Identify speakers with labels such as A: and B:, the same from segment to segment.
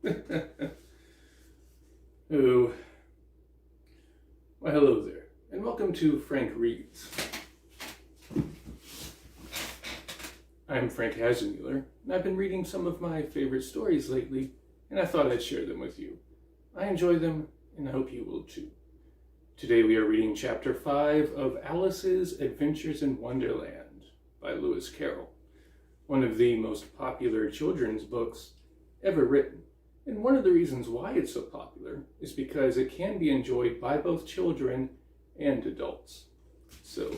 A: Oh, well, hello there, and welcome to Frank Reads. I'm Frank Hasenmuller, and I've been reading some of my favorite stories lately, and I thought I'd share them with you. I enjoy them, and I hope you will too. Today we are reading Chapter 5 of Alice's Adventures in Wonderland by Lewis Carroll, one of the most popular children's books ever written. And one of the reasons why it's so popular is because it can be enjoyed by both children and adults. So,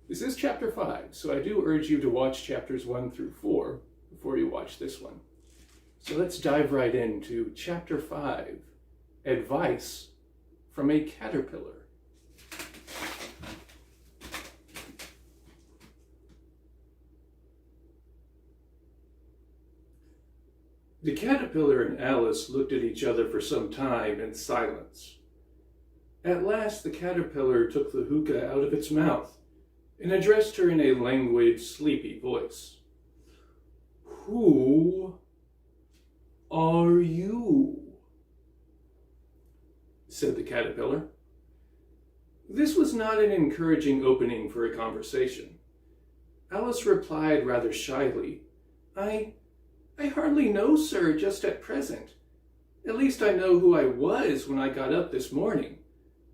A: this is Chapter 5, so I do urge you to watch Chapters 1 through 4 before you watch this one. So let's dive right into Chapter 5, Advice from a Caterpillar. The caterpillar and Alice looked at each other for some time in silence. At last the caterpillar took the hookah out of its mouth and addressed her in a languid, sleepy voice. "Who are you?" said the caterpillar. This was not an encouraging opening for a conversation. Alice replied rather shyly, I hardly know, sir, just at present. At least I know who I was when I got up this morning,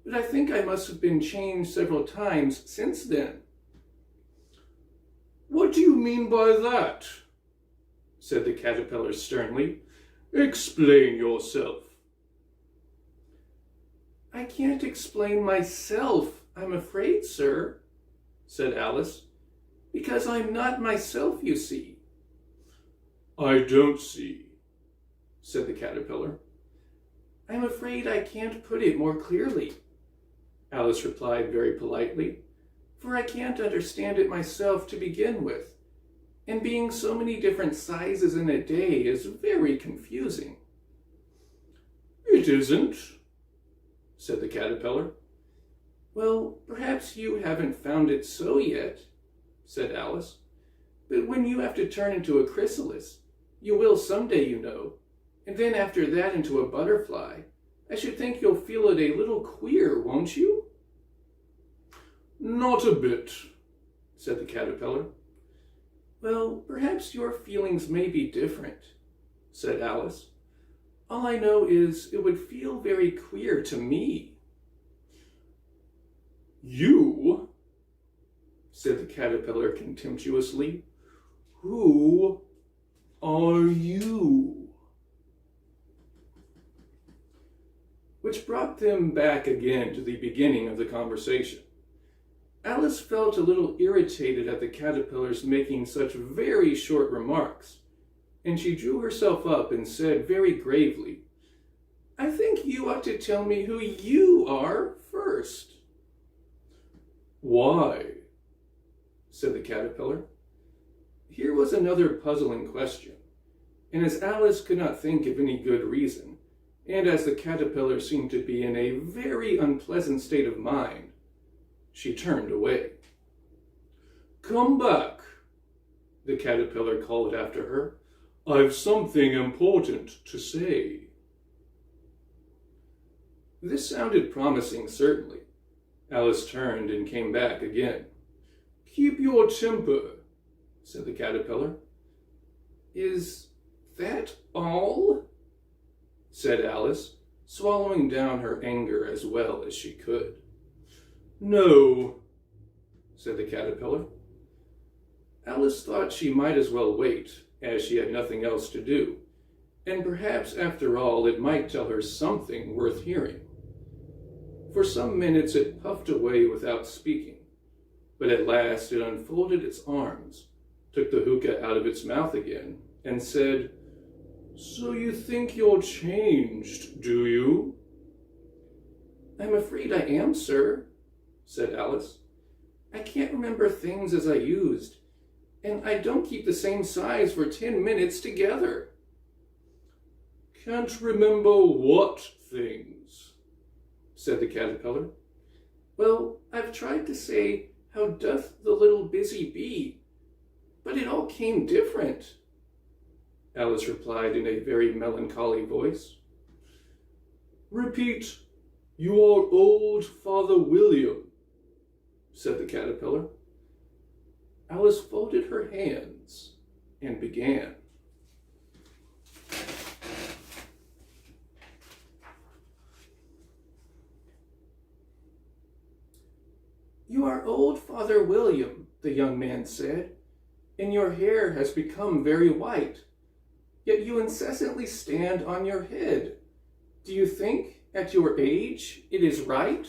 A: but I think I must have been changed several times since then. "What do you mean by that?" said the caterpillar sternly. "Explain yourself." "I can't explain myself, I'm afraid, sir," said Alice, "because I'm not myself, you see." "I don't see," said the caterpillar. "I'm afraid I can't put it more clearly," Alice replied very politely, "for I can't understand it myself to begin with, and being so many different sizes in a day is very confusing." "It isn't," said the caterpillar. "Well, perhaps you haven't found it so yet," said Alice, "but when you have to turn into a chrysalis, you will someday, you know, and then after that into a butterfly, I should think you'll feel it a little queer, won't you?" "Not a bit," said the caterpillar. "Well, perhaps your feelings may be different," said Alice. "All I know is it would feel very queer to me." "You?" said the caterpillar contemptuously. "Who are you?" Which brought them back again to the beginning of the conversation. Alice felt a little irritated at the caterpillar's making such very short remarks, and she drew herself up and said very gravely, "I think you ought to tell me who you are first." "Why?" said the caterpillar. Here was another puzzling question, and as Alice could not think of any good reason, and as the caterpillar seemed to be in a very unpleasant state of mind, she turned away. "Come back," the caterpillar called after her. "I've something important to say." This sounded promising, certainly. Alice turned and came back again. "Keep your temper," said the caterpillar. "Is that all?" said Alice, swallowing down her anger as well as she could. "No," said the caterpillar. Alice thought she might as well wait, as she had nothing else to do, and perhaps after all it might tell her something worth hearing. For some minutes it puffed away without speaking, but at last it unfolded its arms, took the hookah out of its mouth again, and said, "So you think you're changed, do you?" "I'm afraid I am, sir," said Alice. "I can't remember things as I used, and I don't keep the same size for 10 minutes together." "Can't remember what things?" said the caterpillar. "Well, I've tried to say, 'How doth the little busy bee?' but it all came different." Alice replied in a very melancholy voice. Repeat, you are old Father William, said the caterpillar. Alice folded her hands and began. You are old, Father William, the young man said, and your hair has become very white, yet you incessantly stand on your head. Do you think, at your age, it is right?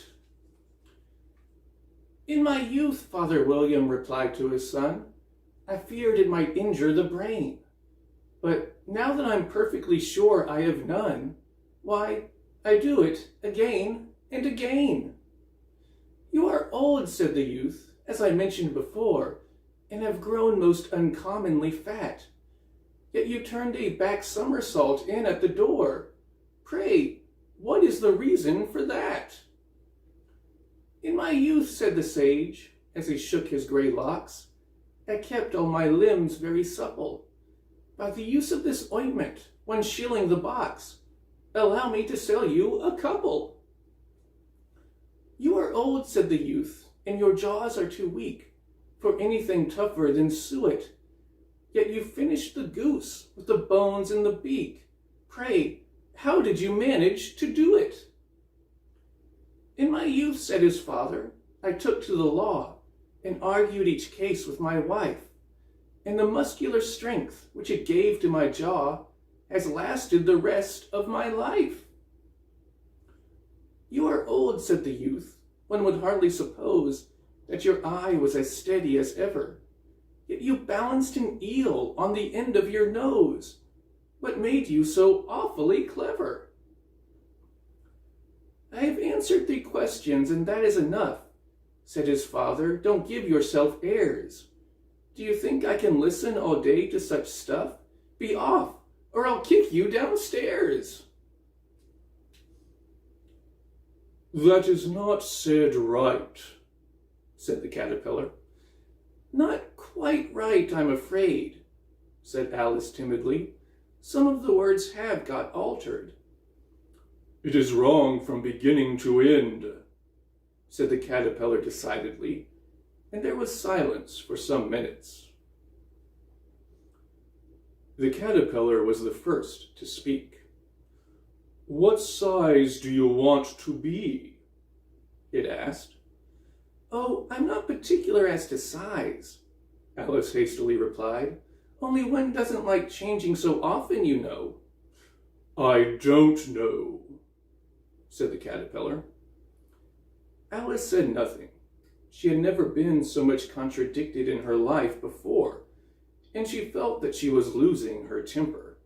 A: In my youth, Father William replied to his son, I feared it might injure the brain. But now that I'm perfectly sure I have none, why, I do it again and again. You are old, said the youth, as I mentioned before, and have grown most uncommonly fat. Yet you turned a back somersault in at the door. Pray, what is the reason for that? In my youth, said the sage, as he shook his gray locks, I kept all my limbs very supple. By the use of this ointment, 1 shilling the box, allow me to sell you a couple. You are old, said the youth, and your jaws are too weak for anything tougher than suet. Yet you finished the goose with the bones in the beak. Pray, how did you manage to do it? In my youth, said his father, I took to the law and argued each case with my wife, and the muscular strength which it gave to my jaw has lasted the rest of my life. You are old, said the youth. One would hardly suppose that your eye was as steady as ever. Yet you balanced an eel on the end of your nose. What made you so awfully clever? I have answered 3 questions, and that is enough, said his father. Don't give yourself airs. Do you think I can listen all day to such stuff? Be off, or I'll kick you downstairs. That is not said right, said the caterpillar. Not quite right, I'm afraid, said Alice timidly. Some of the words have got altered. It is wrong from beginning to end, said the caterpillar decidedly, and there was silence for some minutes. The caterpillar was the first to speak. What size do you want to be? It asked. Oh, I'm not particular as to size, Alice hastily replied. Only one doesn't like changing so often, you know. I don't know, said the caterpillar. Alice said nothing. She had never been so much contradicted in her life before, and she felt that she was losing her temper.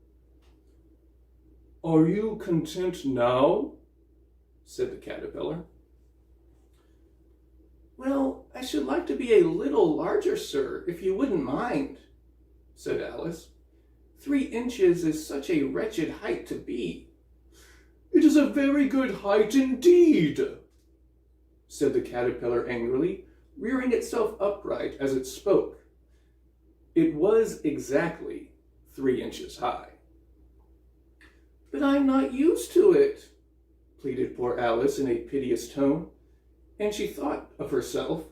A: Are you content now? Said the caterpillar. Well, I should like to be a little larger, sir, if you wouldn't mind, said Alice. 3 inches is such a wretched height to be. It is a very good height indeed, said the caterpillar angrily, rearing itself upright as it spoke. It was exactly 3 inches high. But I'm not used to it, pleaded poor Alice in a piteous tone, and she thought of herself,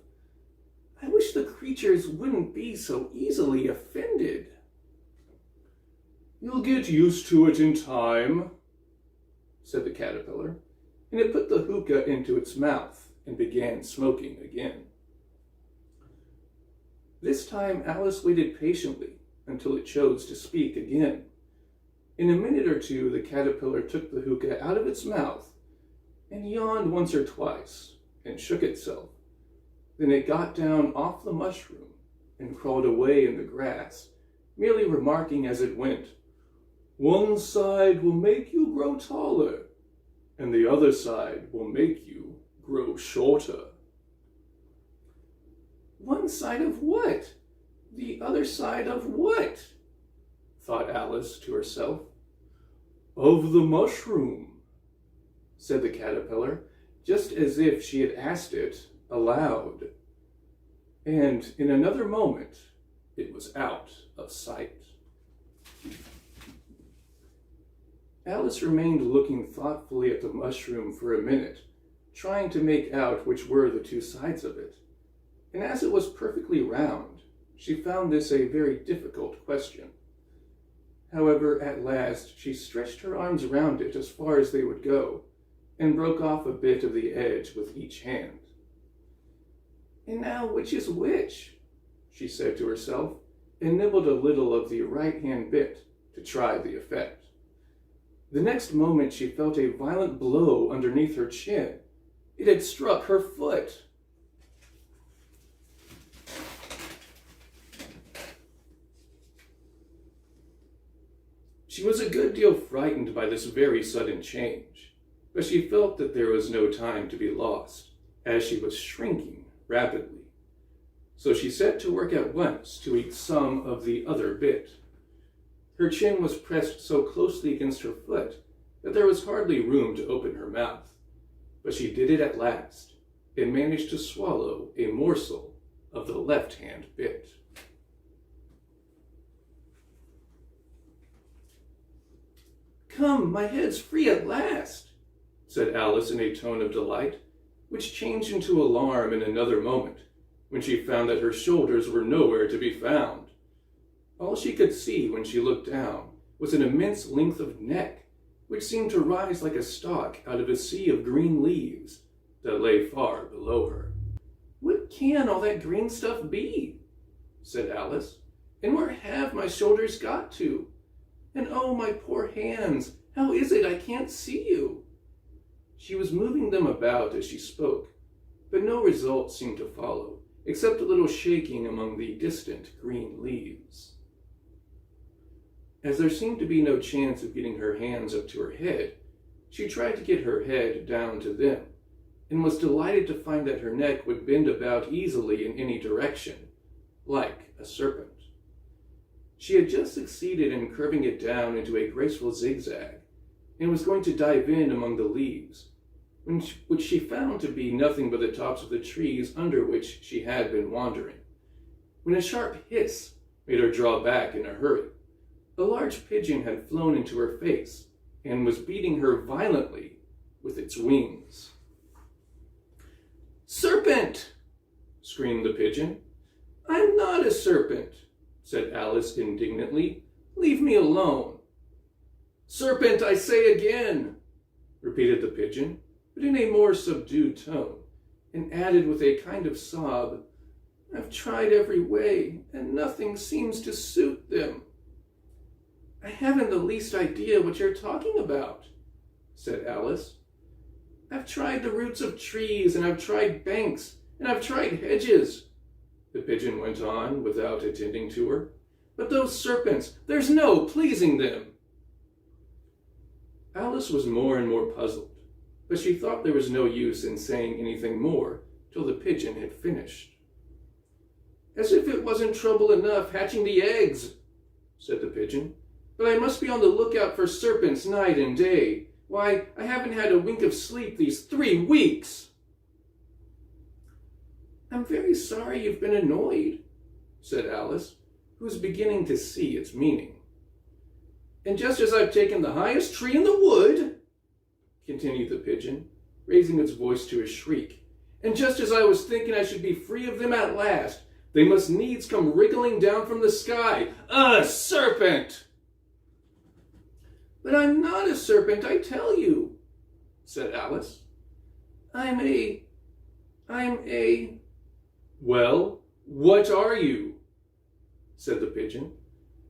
A: I wish the creatures wouldn't be so easily offended. You'll get used to it in time, said the caterpillar, and it put the hookah into its mouth and began smoking again. This time Alice waited patiently until it chose to speak again. In a minute or two, the caterpillar took the hookah out of its mouth and yawned once or twice and shook itself. Then it got down off the mushroom and crawled away in the grass, merely remarking as it went, One side will make you grow taller, and the other side will make you grow shorter. One side of what? The other side of what? Thought Alice to herself. Of the mushroom, said the caterpillar, just as if she had asked it aloud. And in another moment, it was out of sight. Alice remained looking thoughtfully at the mushroom for a minute, trying to make out which were the two sides of it. And as it was perfectly round, she found this a very difficult question. However, at last she stretched her arms around it as far as they would go, and broke off a bit of the edge with each hand. "And now which is which?" she said to herself, and nibbled a little of the right-hand bit to try the effect. The next moment she felt a violent blow underneath her chin. It had struck her foot. She was a good deal frightened by this very sudden change, but she felt that there was no time to be lost, as she was shrinking rapidly. So she set to work at once to eat some of the other bit. Her chin was pressed so closely against her foot that there was hardly room to open her mouth, but she did it at last, and managed to swallow a morsel of the left-hand bit. "Come, my head's free at last," said Alice in a tone of delight, which changed into alarm in another moment, when she found that her shoulders were nowhere to be found. All she could see when she looked down was an immense length of neck, which seemed to rise like a stalk out of a sea of green leaves that lay far below her. "What can all that green stuff be?" said Alice. "And where have my shoulders got to? And oh, my poor hands, how is it I can't see you?" She was moving them about as she spoke, but no result seemed to follow, except a little shaking among the distant green leaves. As there seemed to be no chance of getting her hands up to her head, she tried to get her head down to them, and was delighted to find that her neck would bend about easily in any direction, like a serpent. She had just succeeded in curving it down into a graceful zigzag, and was going to dive in among the leaves, which she found to be nothing but the tops of the trees under which she had been wandering, when a sharp hiss made her draw back in a hurry. A large pigeon had flown into her face, and was beating her violently with its wings. "Serpent!" screamed the pigeon. "I'm not a serpent," said Alice indignantly. "Leave me alone." "Serpent, I say again," repeated the pigeon, but in a more subdued tone, and added with a kind of sob, "I've tried every way, and nothing seems to suit them." "I haven't the least idea what you're talking about," said Alice. "I've tried the roots of trees, and I've tried banks, and I've tried hedges," the pigeon went on without attending to her. "But those serpents, there's no pleasing them." Alice was more and more puzzled, but she thought there was no use in saying anything more till the pigeon had finished. "As if it wasn't trouble enough hatching the eggs," said the pigeon. "But I must be on the lookout for serpents night and day. Why, I haven't had a wink of sleep these 3 weeks." "I'm very sorry you've been annoyed," said Alice, who was beginning to see its meaning. "And just as I've taken the highest tree in the wood," continued the pigeon, raising its voice to a shriek, "and just as I was thinking I should be free of them at last, they must needs come wriggling down from the sky. A serpent!" "But I'm not a serpent, I tell you," said Alice. I'm a... "Well, what are you?" said the pigeon.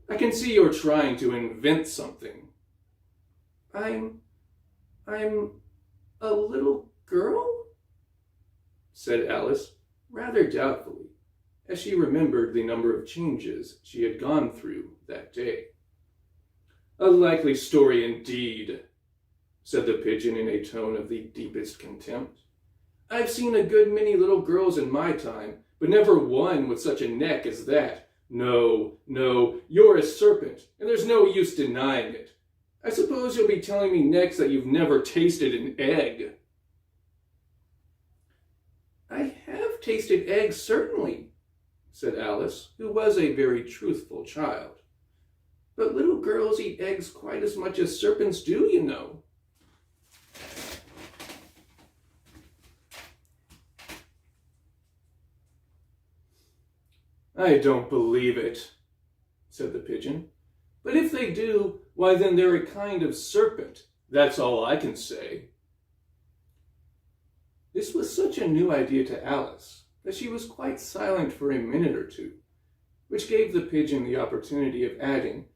A: "I can see you're trying to invent something." I'm a little girl?" said Alice, rather doubtfully, as she remembered the number of changes she had gone through that day. "A likely story indeed," said the pigeon in a tone of the deepest contempt. "I've seen a good many little girls in my time, but never one with such a neck as that. No, you're a serpent, and there's no use denying it. I suppose you'll be telling me next that you've never tasted an egg." "I have tasted eggs, certainly," said Alice, who was a very truthful child. But little girls eat eggs quite as much as serpents do, you know. I don't believe it, said the pigeon. But if they do, why then they're a kind of serpent. That's all I can say. This was such a new idea to Alice that she was quite silent for a minute or two, which gave the pigeon the opportunity of adding,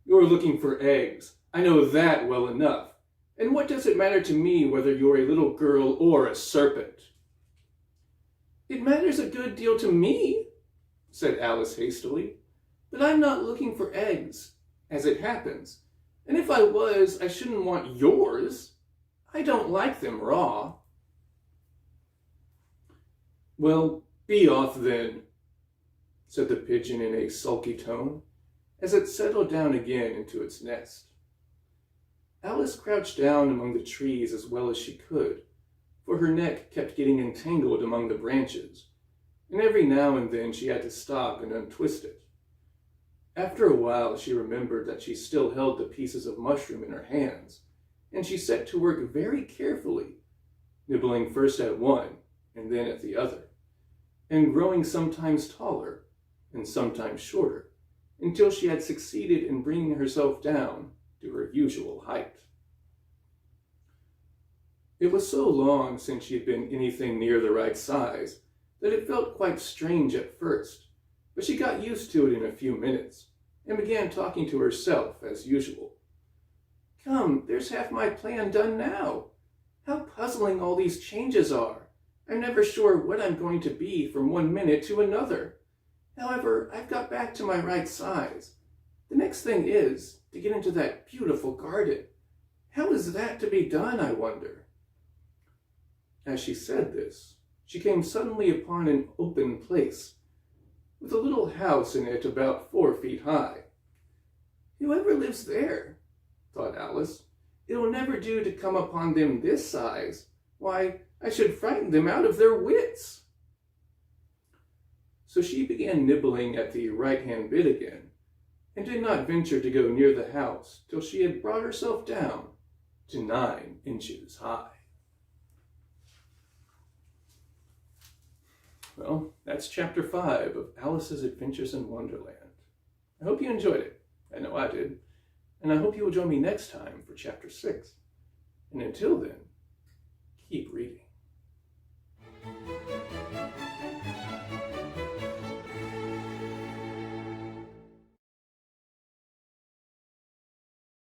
A: "You're looking for eggs. I know that well enough. And what does it matter to me whether you're a little girl or a serpent?" "It matters a good deal to me," said Alice hastily. "But I'm not looking for eggs, as it happens. And if I was, I shouldn't want yours. I don't like them raw." "Well, be off then," said the pigeon in a sulky tone, as it settled down again into its nest. Alice crouched down among the trees as well as she could, for her neck kept getting entangled among the branches, and every now and then she had to stop and untwist it. After a while she remembered that she still held the pieces of mushroom in her hands, and she set to work very carefully, nibbling first at one and then at the other, and growing sometimes taller and sometimes shorter, until she had succeeded in bringing herself down to her usual height. It was so long since she had been anything near the right size that it felt quite strange at first, but she got used to it in a few minutes and began talking to herself as usual. "Come, there's half my plan done now. How puzzling all these changes are. I'm never sure what I'm going to be from one minute to another. However, I've got back to my right size. The next thing is to get into that beautiful garden. How is that to be done, I wonder?" As she said this, she came suddenly upon an open place, with a little house in it about 4 feet high. "Whoever lives there?" thought Alice. "It'll never do to come upon them this size. Why, I should frighten them out of their wits." So she began nibbling at the right-hand bit again, and did not venture to go near the house till she had brought herself down to 9 inches high. Well, that's chapter 5 of Alice's Adventures in Wonderland. I hope you enjoyed it. I know I did. And I hope you will join me next time for chapter 6. And until then, keep reading.